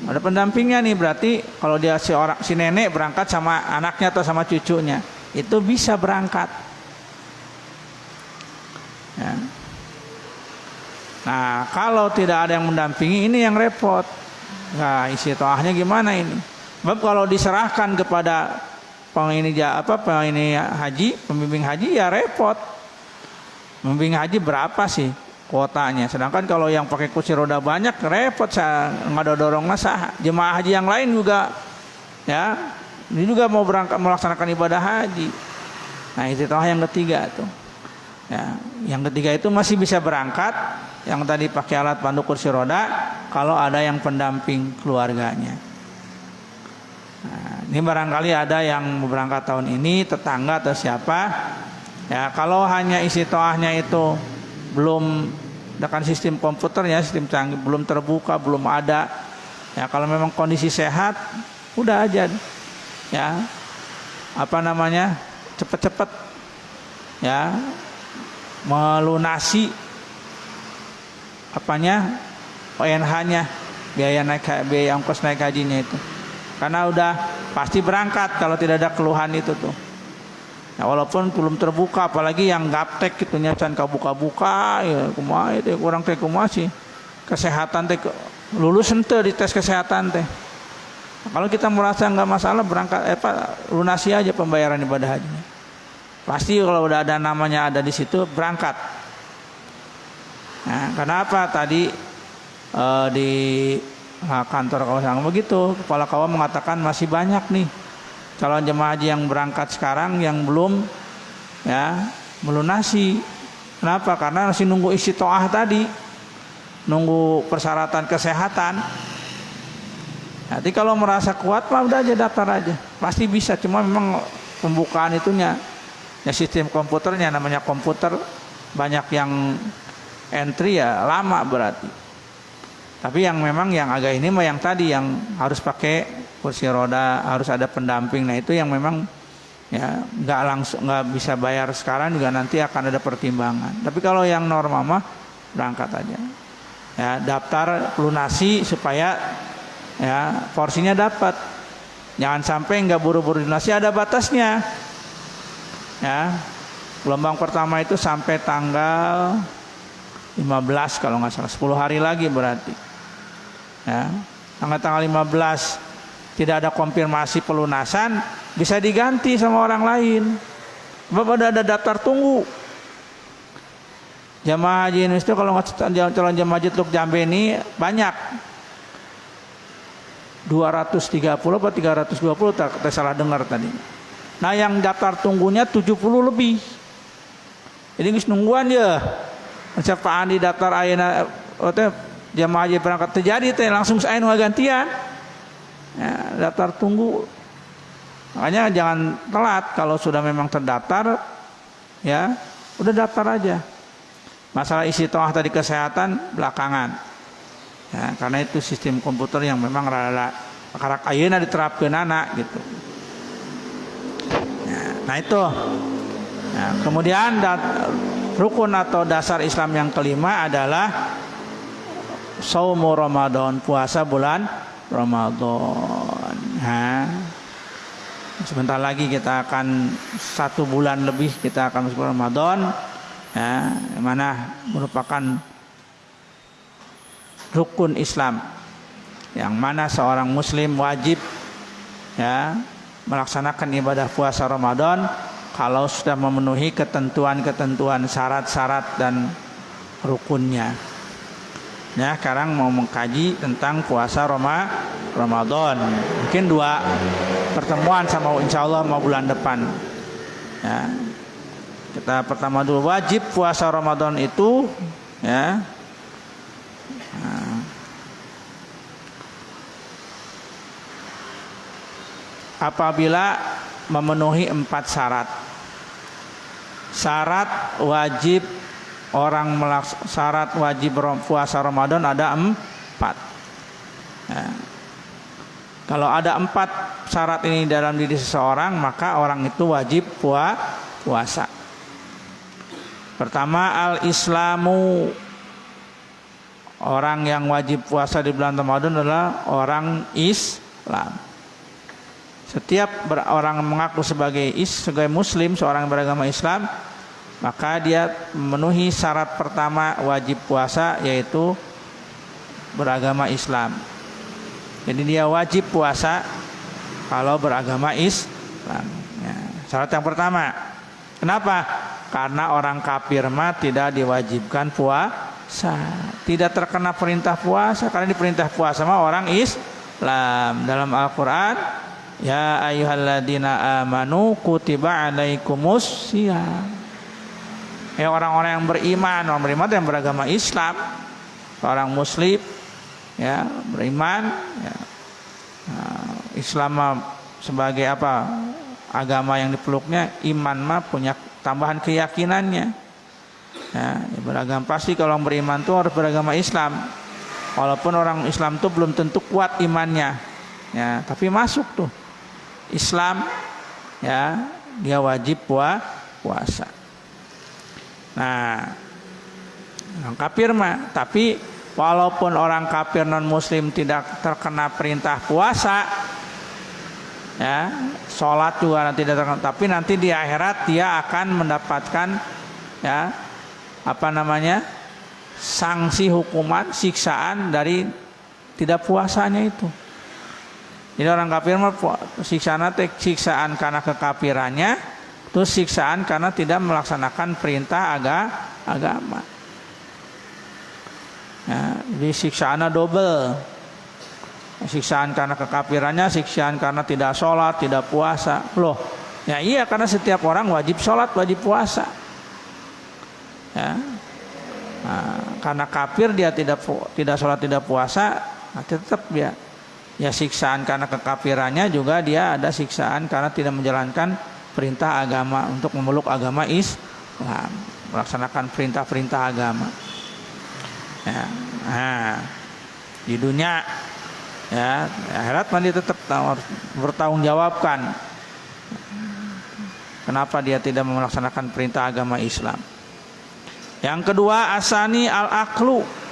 ada pendampingnya nih, berarti kalau dia si nenek berangkat sama anaknya atau sama cucunya, itu bisa berangkat ya. Nah, kalau tidak ada yang mendampingi, ini yang repot. Nah, istitoahnya gimana ini? Sebab kalau diserahkan kepada pembimbing haji ya repot. Pembimbing haji berapa sih kuotanya? Sedangkan kalau yang pakai kursi roda banyak repot, nggak ada dorong masa. Jemaah haji yang lain juga Ya, ini juga mau berangkat melaksanakan ibadah haji. Nah, istitoah yang ketiga tuh. Ya, yang ketiga itu masih bisa berangkat, yang tadi pakai alat bantu kursi roda kalau ada yang pendamping keluarganya. Nah, ini barangkali ada yang mau berangkat tahun ini, tetangga atau siapa. Ya, kalau hanya istitoahnya itu belum dengan sistem komputernya, sistem canggih belum terbuka, belum ada. Ya, kalau memang kondisi sehat, udah aja. Ya, apa namanya? Cepet-cepet. Ya, melunasi apanya ONH-nya, biaya ongkos naik hajinya itu, karena udah pasti berangkat kalau tidak ada keluhan itu tuh. Nah, walaupun belum terbuka, apalagi yang gaptek gitu nyacan buka-buka ya kumaha itu kurang teh kumaha sih kesehatan teh lulus ente di tes kesehatan teh. Nah, kalau kita merasa nggak masalah berangkat lunasi aja pembayaran ibadah hajinya. Pasti kalau udah ada namanya ada di situ berangkat. Nah, kenapa tadi di kantor kawasan begitu kepala kawah mengatakan masih banyak nih calon jemaah haji yang berangkat sekarang yang belum ya melunasi. Kenapa? Karena masih nunggu istitoah tadi, nunggu persyaratan kesehatan. Nanti kalau merasa kuat mah udah aja daftar aja, pasti bisa. Cuma memang pembukaan itunya ya sistem komputernya, namanya komputer banyak yang entry ya lama berarti. Tapi yang memang yang agak ini mah yang tadi yang harus pakai kursi roda, harus ada pendamping. Nah itu yang memang ya nggak bisa bayar sekarang, juga nanti akan ada pertimbangan. Tapi kalau yang normal mah berangkat aja. Ya daftar lunasi supaya ya porsinya dapat. Jangan sampai nggak buru-buru lunasi, ada batasnya. Ya, gelombang pertama itu sampai tanggal 15 kalau nggak salah, 10 hari lagi berarti. Ya, tanggal 15 tidak ada konfirmasi pelunasan, bisa diganti sama orang lain. Bapak udah ada daftar tunggu. Jamaah haji Indonesia kalau calon jamaah haji Teluk Jambe ini banyak. 230 atau 320 tak salah dengar tadi. Nah yang daftar tunggunya 70 lebih. Jadi geus nungguan ya. Siapa andi daftar ayeuna jamaah haji berangkat terjadi teh langsung saeun gantian. Ya, daftar tunggu. Makanya jangan telat kalau sudah memang terdaftar ya, udah daftar aja. Masalah istitoah tadi kesehatan belakangan. Ya, karena itu sistem komputer yang memang rada karak ayeuna diterapkeun anak gitu. Nah itu. Nah, kemudian rukun atau dasar Islam yang kelima adalah Shaumu Ramadan, puasa bulan Ramadan. Nah, sebentar lagi kita akan 1 bulan lebih kita akan masuk Ramadan. Ya, yang mana merupakan rukun Islam, yang mana seorang Muslim wajib ya melaksanakan ibadah puasa Ramadan kalau sudah memenuhi ketentuan-ketentuan syarat-syarat dan rukunnya. Ya, sekarang mau mengkaji tentang puasa Ramadan. Mungkin 2 pertemuan sama insya Allah mau bulan depan. Ya. Kita pertama dulu wajib puasa Ramadan itu ya. Nah, apabila memenuhi 4 syarat. Syarat wajib puasa Ramadan ada 4. Ya. Kalau ada 4 syarat ini dalam diri seseorang, maka orang itu wajib puasa. Pertama, al-islamu. Orang yang wajib puasa di bulan Ramadan adalah orang Islam. Setiap orang mengaku sebagai Muslim, seorang beragama Islam, maka dia memenuhi syarat pertama wajib puasa, yaitu beragama Islam. Jadi dia wajib puasa kalau beragama Islam. Ya, syarat yang pertama. Kenapa? Karena orang kafir mah tidak diwajibkan puasa, tidak terkena perintah puasa, karena diperintah puasa mah orang Islam. Dalam Al-Quran Ya ayyuhalladzina amanu kutiba alaikumus syiyam. Ya orang-orang yang beriman, orang beriman yang beragama Islam, orang muslim ya beriman ya. Islam sebagai apa? Agama yang dipeluknya, iman mah punya tambahan keyakinannya. Ya, beragama pasti kalau orang beriman tuh harus beragama Islam. Walaupun orang Islam tuh belum tentu kuat imannya. Ya, tapi masuk tuh Islam ya, dia wajib puasa. Nah, orang kafir mah, tapi walaupun orang kafir non muslim tidak terkena perintah puasa, ya, sholat juga nanti tidak terkena, tapi nanti di akhirat dia akan mendapatkan ya apa namanya sanksi hukuman siksaan dari tidak puasanya itu. Jadi orang kafir mah siksaan karena kekafirannya, terus siksaan karena tidak melaksanakan perintah agama. Ya, jadi siksaannya double. Siksaan karena kekafirannya, siksaan karena tidak sholat, tidak puasa. Loh, ya iya karena setiap orang wajib sholat, wajib puasa. Ya, nah, karena kafir dia tidak sholat, tidak puasa, nah tetap dia. Ya siksaan karena kekafirannya juga dia ada siksaan karena tidak menjalankan perintah agama untuk memeluk agama Islam, melaksanakan perintah-perintah agama. Ya, nah, di dunia ya akhirat mandi tetap harus bertanggung jawabkan kenapa dia tidak melaksanakan perintah agama Islam. Yang kedua, asani al-aqlu.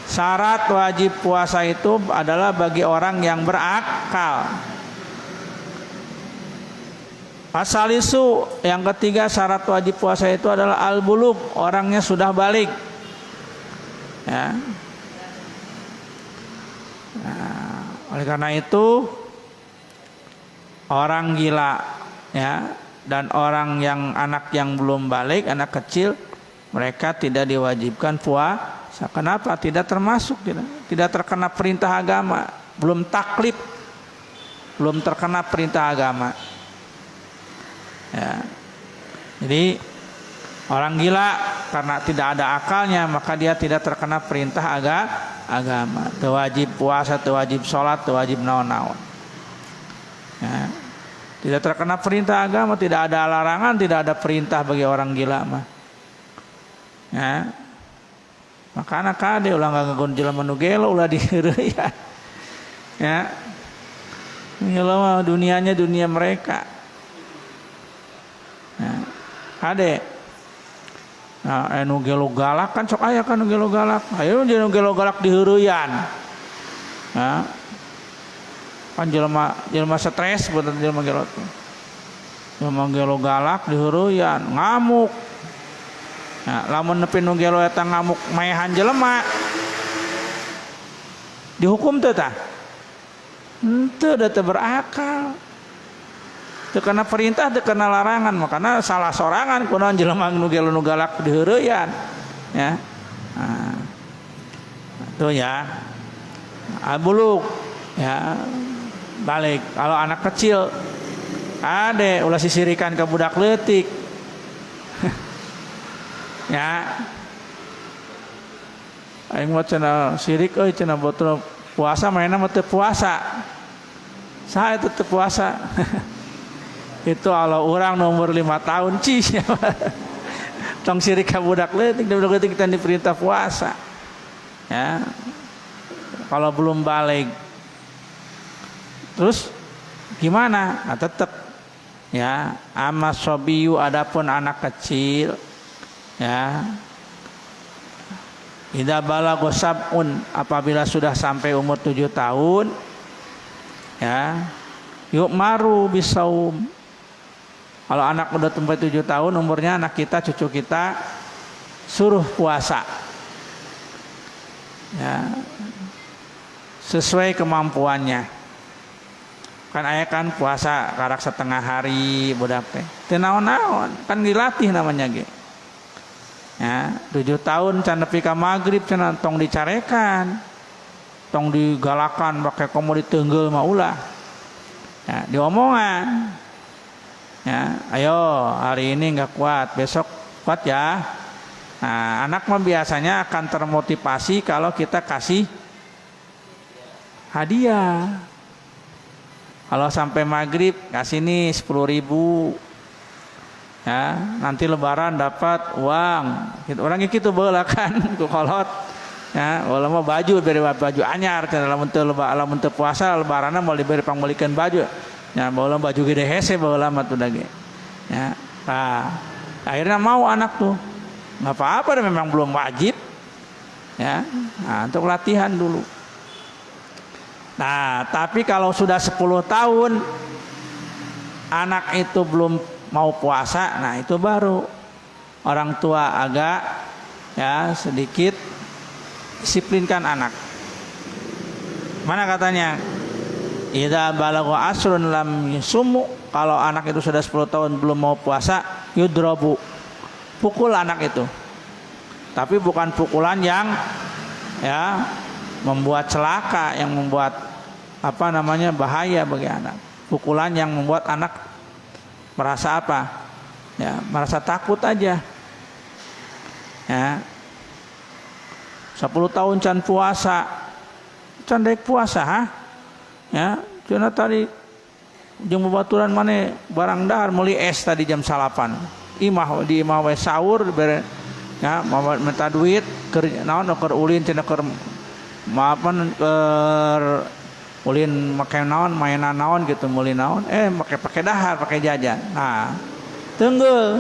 Syarat wajib puasa itu adalah bagi orang yang berakal. Asalisu, yang ketiga syarat wajib puasa itu adalah al-bulugh, orangnya sudah balik. Ya. Nah, oleh karena itu orang gila ya dan orang yang anak yang belum balik, anak kecil, mereka tidak diwajibkan puasa. Kenapa? Tidak termasuk, tidak terkena perintah agama, belum taklif, belum terkena perintah agama. Ya. Jadi orang gila karena tidak ada akalnya maka dia tidak terkena perintah agama. Teu wajib puasa, teu wajib sholat, teu wajib naon-naon. Ya. Tidak terkena perintah agama, tidak ada larangan, tidak ada perintah bagi orang gila mah. Ya. Maka anak kade ulah ngaganggun jelema nu gelo ulah diheureuyan. Ya. Gelo mah dunianya dunia mereka. Ya. Kade. Nah, nu gelo galak kan sok aya kan nu gelo galak. Ayo nu gelo galak diheureuyan. Ya. Kan jelema stres buat jelema gelo. Jelema gelo galak diheureuyan, ngamuk. Nah, lamun nepi nu gelo eta ngamuk maehan jelema dihukum teu tah? Henteu da teu berakal. Teu kena perintah, teu kena larangan, makana salah sorangan kunaon jelema nu gelo nu galak diheureuyan. Ya. Nah, itu ya. Abuluk ya balik. Kalau anak kecil ade ulah sisirikan ke budak leutik. Ya, aing mah cenah sirik euy cenah botol puasa mainna mah teu puasa. Saha eta teu puasa? Itu kalau orang nomor 5 tahun cis. Tong sirik ka budak leutik, budak leutik kita diperintah puasa. Ya. Kalau belum balik. Terus gimana? Nah, tetap ya, amma sobiyu adapun anak kecil ya idza balagha sab'un apabila sudah sampai umur 7 tahun ya yuk maru bisaum. Kalau anak udah sampai 7 tahun umurnya, anak kita cucu kita suruh puasa ya sesuai kemampuannya. Kan aya kan puasa karak setengah hari budak teh teu naon-naon kan dilatih namanya ge. Ya, 7 tahun can nepi ka magrib cenah tong dicarekan, tong digalakan pakai komo diteunggel mah ulah. Ya, diomongan. Ya, ayo hari ini nggak kuat, besok kuat ya. Nah, anak mah biasanya akan termotivasi kalau kita kasih hadiah. Kalau sampai maghrib kasih nih 10.000, ya nanti lebaran dapat uang. Orang gitu bola kan, ku kolot. Ya, bola mau baju beri baju anyar. Dalam untuk puasa lebarannya mau diberi pangbalikan baju. Ya, bola baju gede hese bola mah tuh dage. Ya, nah, akhirnya mau anak tuh. Nggak apa-apa, memang belum wajib. Ya, nah, untuk latihan dulu. Nah, tapi kalau sudah 10 tahun anak itu belum mau puasa, nah itu baru orang tua agak ya sedikit disiplinkan anak. Mana katanya? Idza balagha asrun lam yusumu, kalau anak itu sudah 10 tahun belum mau puasa, yudrabu. Pukul anak itu. Tapi bukan pukulan yang ya membuat celaka, yang membuat apa namanya bahaya bagi anak. Pukulan yang membuat anak merasa apa? Ya, merasa takut aja. Ya. 10 tahun can puasa. Can daek puasa, ha? Ya, cina tadi jeung babaturan mana barang dahar meuli es tadi jam 8. Imah di imah we sahur bere ya minta duit keur naon keur ulin cenah keur maafan keur ulin make naon mainan naon gitu meuli naon pakai dahar pakai jajan. Nah, tunggu.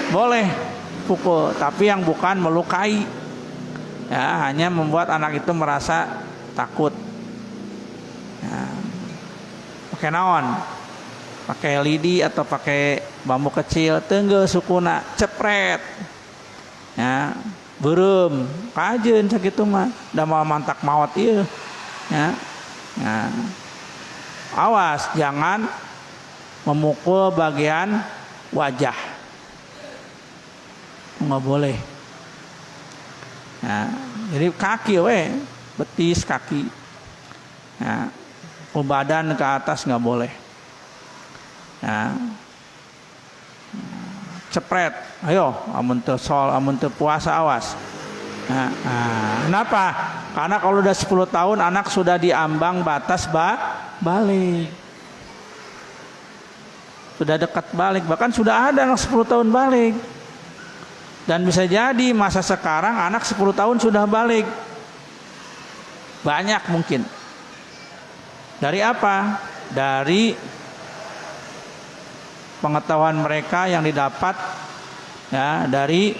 Boleh pukul tapi yang bukan melukai. Ya, hanya membuat anak itu merasa takut. Ya. Pakai naon? Pakai lidi atau pakai bambu kecil, tengge sukuna cepret. Ya, beureum, kajeun sakitu mah, da mau mantak maot ieu. Ya. Nah. Awas jangan memukul bagian wajah. Enggak boleh. Ya, jadi kaki we, betis kaki. Ya, badan ke atas nggak boleh. Ya. Cepret, ayo, amun teu sol, amun teu puasa awas. Ya, nah, kenapa? Karena kalau udah 10 tahun anak sudah diambang batas balik. Sudah dekat balik, bahkan sudah ada anak 10 tahun balik. Dan bisa jadi masa sekarang anak 10 tahun sudah balik. Banyak mungkin. Dari apa? Dari pengetahuan mereka yang didapat ya dari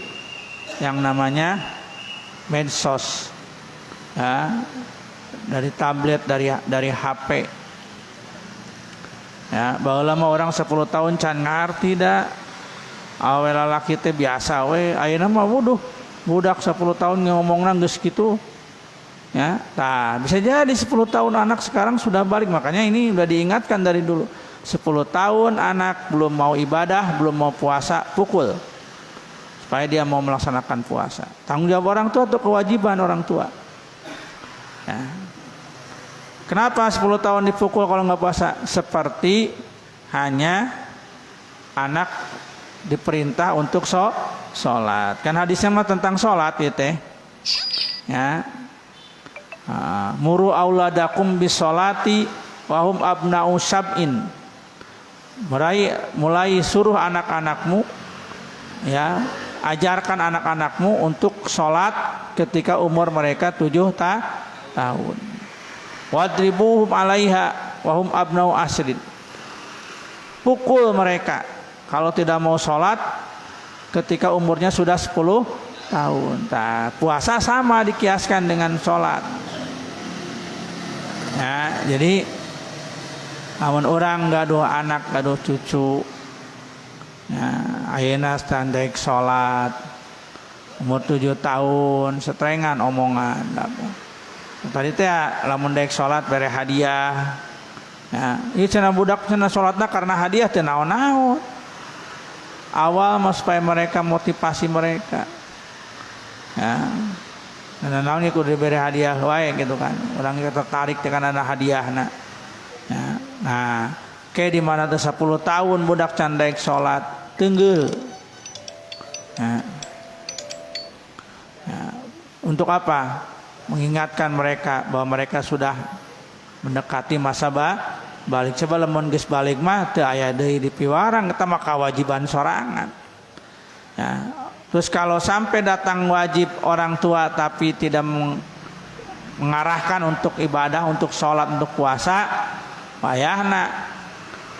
yang namanya medsos. Ya, dari tablet, dari HP. Ya, baheula mah orang 10 tahun can ngarti da. Awe lalaki teh biasa we, ayeuna mah wuduh budak 10 tahun ngomongna geus kitu. Ya, nah bisa jadi 10 tahun anak sekarang sudah balik, makanya ini udah diingatkan dari dulu. 10 tahun anak belum mau ibadah, belum mau puasa, pukul. Supaya dia mau melaksanakan puasa. Tanggung jawab orang tua atau kewajiban orang tua. Ya. Kenapa 10 tahun dipukul kalau nggak puasa? Seperti hanya anak diperintah untuk sholat. Kan hadisnya mah tentang sholat ya teh. Ya. Muru auladakum bis sholati wahum abna'u sab'in. Mulai suruh anak-anakmu, ya, ajarkan anak-anakmu untuk sholat ketika umur mereka 7 tahun. Wadribuhum alaiha wahum abna'u asrin. Pukul mereka kalau tidak mau sholat ketika umurnya sudah 10 tahun. Nah, puasa sama dikiaskan dengan sholat. Ya, jadi amun orang gaduh anak, gaduh cucu, ya, ayeuna standek sholat, umur 7 tahun, setrengan omongan. Tadi teh lamun daek sholat bere hadiah. Ya, ieu cenah budak cenah sholatna karena hadiah teh naon-naon. Awal mah supaya mereka motivasi mereka. Ya. Nah, naon kudu diberi hadiah wae gitu kan. Orang tertarik dengan ada hadiahna. Ya. Nah, kayak di mana tuh 10 tahun budak candaik sholat tenggel. Nah, untuk apa? Mengingatkan mereka bahwa mereka sudah mendekati masa balik. Coba lamun geus balik mah teu aya deui dipiwarang, eta mah kewajiban sorangan. Ya. Terus kalau sampai datang wajib orang tua tapi tidak mengarahkan untuk ibadah, untuk sholat, untuk puasa, payahna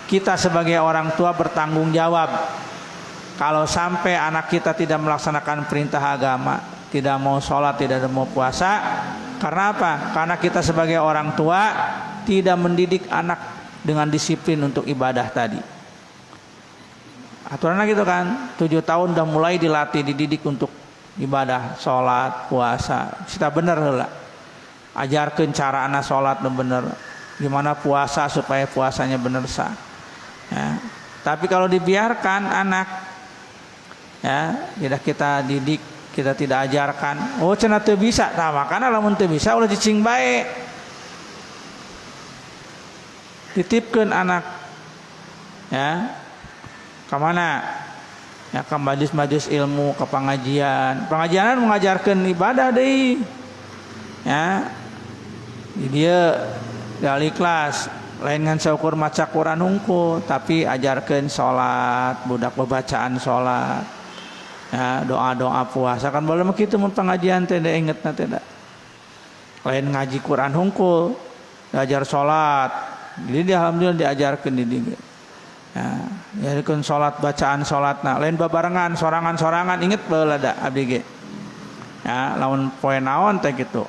kita sebagai orang tua bertanggung jawab. Kalau sampai anak kita tidak melaksanakan perintah agama, tidak mau sholat, tidak mau puasa, karena apa? Karena kita sebagai orang tua tidak mendidik anak dengan disiplin untuk ibadah tadi. Aturannya gitu kan, 7 tahun udah mulai dilatih, dididik untuk ibadah, sholat, puasa. Kita bener lah, ajarkan cara anak sholat bener, gimana puasa supaya puasanya bener sah. Ya. Tapi kalau dibiarkan anak, ya tidak kita didik, kita tidak ajarkan, oh cenah teu bisa, nah makanya lamun teu bisa ulah cicing bae. Titipkeun anak, ya. Kemana? Ya ke majlis-majlis ilmu, ke pengajian. Pengajian mengajarkan ibadah deh. Ya. Dia dari kelas lain ngan saukur maca Quran hungkul, tapi ajarkan sholat, budak bacaan sholat. Ya, doa-doa puasa kan boleh begitu mun pengajian teh ingetna teh da. Lain ngaji Quran hungkul, diajar sholat. Jadi alhamdulillah diajarkan di dieu. Ya, yarikeun salat bacaan salatna lain babarengan sorangan-sorangan inget baheula da abdi ge. Ya, lamun poe naon teh kitu.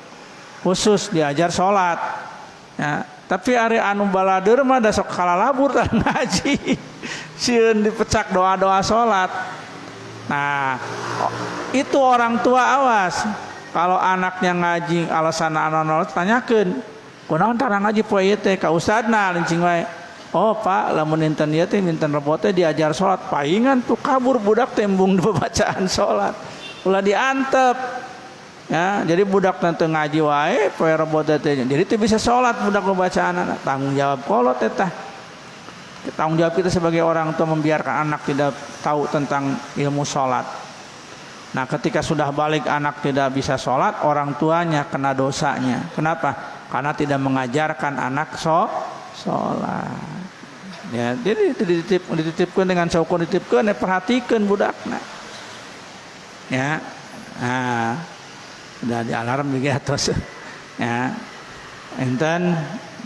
Khusus diajar salat. Ya, tapi ari anu baladeur mah da sok kalalabur tah ngaji. Sieun dipecak doa-doa salat. Nah, itu orang tua awas. Kalau anaknya ngaji alasan anu tanyakeun, kunaon tara ngaji poe ieu teh ka ustadna lencing wae. Oh Pak, lamun inten ieu teh minten rebo teh diajar salat, paingan tuh kabur budak tembung bacaan salat. Ulah diantep. Ya, jadi budak teu ngaji wae poe rebo teh. Jadi teu bisa salat budak bacaanna. Tanggung jawab kolot eta. Tanggung jawab kita sebagai orang tua membiarkan anak tidak tahu tentang ilmu salat. Nah, ketika sudah balik anak tidak bisa salat, orang tuanya kena dosanya. Kenapa? Karena tidak mengajarkan anak salat. Ya, jadi dititipkan dengan saukur dititipkan, perhatikan budakna. Ya, nah, udah di alarm juga terus. Ya, enten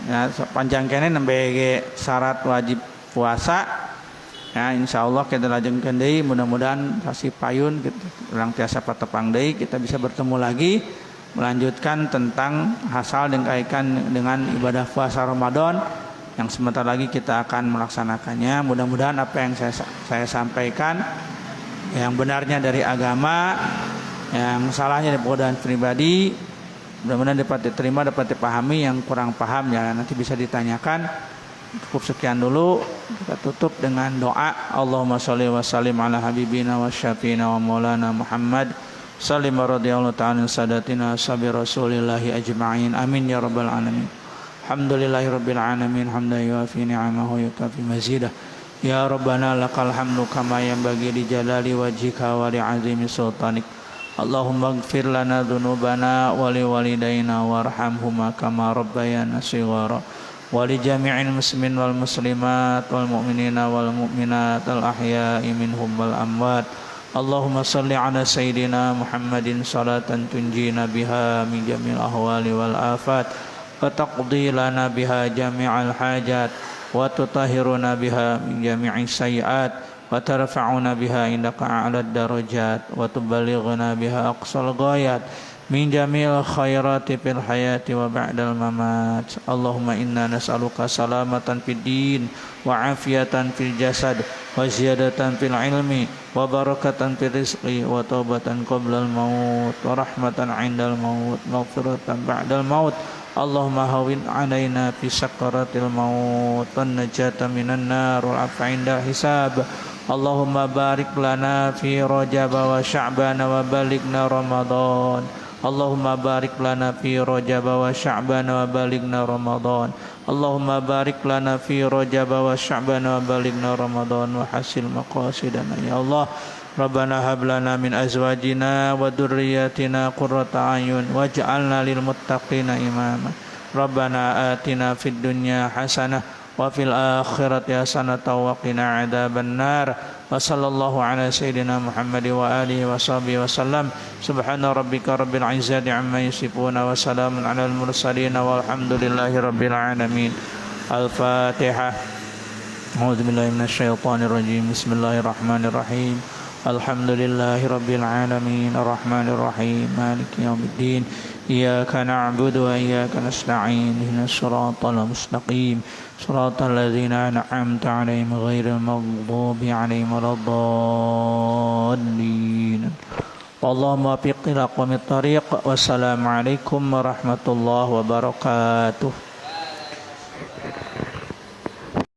ya panjang kene nembe syarat wajib puasa. Ya, insyaallah kita lajengkeun deui, mudah-mudahan kasih payun gitu. Urang tiasa patepang deui, kita bisa bertemu lagi melanjutkan tentang hasal dan kaitan dengan ibadah puasa Ramadan yang sebentar lagi kita akan melaksanakannya. Mudah-mudahan apa yang saya sampaikan yang benarnya dari agama, yang salahnya dari pengetahuan pribadi, mudah-mudahan dapat diterima, dapat dipahami. Yang kurang paham ya nanti bisa ditanyakan. Cukup sekian dulu, kita tutup dengan doa. Allahumma sholli wa sallim ala habibina wa syafiina wa maulana Muhammad sallim radhiyallahu ta'ala sadatina sabi rasulillahi ajma'in. Amin ya rabbal alamin. Alhamdulillahirabbil alamin hamdan yuafi ni'amahu yukafi mazidah. Ya rabbana lakal hamdu kama yanbaghi li jalali wajhika wa li 'azimi sultanik. Allahumma ighfir lana dzunubana wa li walidayna warhamhuma kama rabbayana shighara. Wa li jami'il muslimin wal muslimat wal mu'minina wal mu'minat al ahya'i minhum wal amwat. Allahumma salli ala sayyidina Muhammadin salatan tunjina biha min jamil ahwali wal afat wa taqdi lana biha jami'al hajat wa tutahhiruna biha min jami'i sayyi'at wa tarfa'una biha indaka a'lad darajat wa tuballighuna biha aqsal ghayat min jamil khairati fil hayati wa ba'dal mamat. Allahumma inna nas'aluka salamatan fid din wa afiyatan fil jasad wa ziyadatan fil ilmi wa barakatan fil rizqi wa taubatan qabla al maut wa rahmatan 'indal maut maghfiratan ba'dal maut. Allahumma hawin 'alaina fi sakaratil maut wan najata minan nar wal 'afwa 'inda hisab. Allahumma barik lana fi Rajab wa Sya'ban wa balighna Ramadan. Allahumma barik lana fi Rajab wa Sya'ban wa balighna Ramadan. Allahumma barik lana fi Rajab wa Sya'ban wa balighna Ramadan wa hasil maqasidana ya Allah. Rabbana hab lana min azwajina wa dhurriyyatina qurrata a'yun waj'alna lil muttaqina imama. Rabbana atina fid dunya hasanah wa fil akhirati hasanah wa qina adzaban nar. Wa sallallahu ala sayyidina Muhammad wa alihi wa sahbihi wa sallam. Subhana rabbika rabbil izzati amma yasifun wa salamun alal mursalin walhamdulillahi rabbil alamin. Al-Fatihah. A'udzu billahi minasy syaithanir rajim. Bismillahirrahmanirrahim. Alhamdulillahi rabbil alamin. Arrahmanir rahim. Maliki yaumiddin. Iyyaka na'budu wa iyyaka nasta'in. Ihdinas siratal mustaqim. Siratal ladzina an'amta 'alaihim ghairil maghdubi 'alaihim waladdallin. Allahumma waffiq ila aqwamit thariq. Wassalamu alaikum warahmatullahi wabarakatuh.